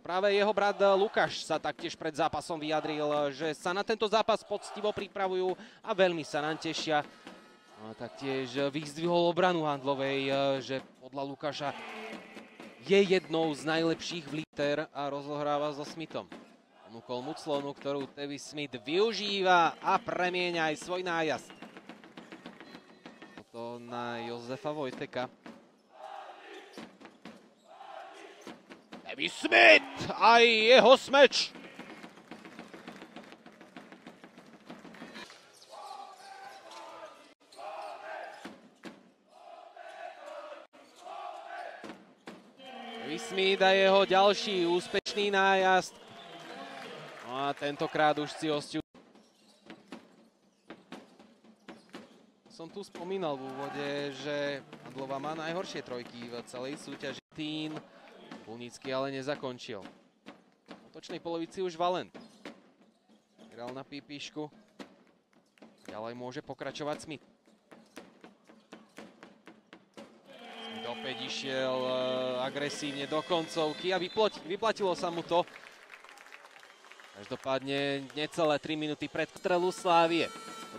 Práve jeho brat Lukáš sa taktiež pred zápasom vyjadril, že sa na tento zápas poctivo pripravujú a veľmi sa nám tešia. A taktiež vyzdvihol obranu Handlovej, že podľa Lukáša je jednou z najlepších v liter a rozohráva so Smithom. Ponúkol Muclonu, ktorú Tevis Smith využíva a premieňa aj svoj nájazd. Toto na Jozefa Vojteka. Tevis Smith a jeho smeč. Tevis Smith a jeho ďalší úspešný nájazd. A tentokrát už si hostiu. Som tu spomínal v úvode, že Handlová má najhoršie trojky v celej súťaži. Bulnický ale nezakončil. V otočnej polovici už Valent. Hral na pípišku. Ďalej môže pokračovať Smith. Smith opäť išiel agresívne do koncovky a vyplatilo sa mu to. Každopádne necelé 3 minúty pred strelu Slávie.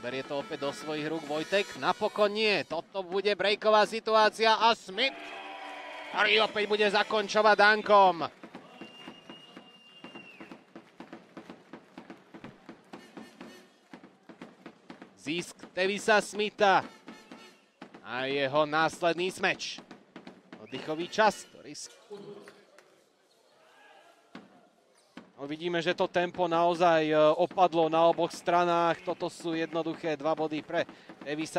Berie to opäť do svojich rúk Vojtek. Napokon nie. Toto bude breaková situácia a Smith, ktorý opäť bude zakončovať dankom. Zisk Tevisa Smitha a jeho následný smeč. Oddychový čas, ktorý... Vidíme, že to tempo naozaj opadlo na oboch stranách. Toto sú jednoduché 2 body pre Tevisa.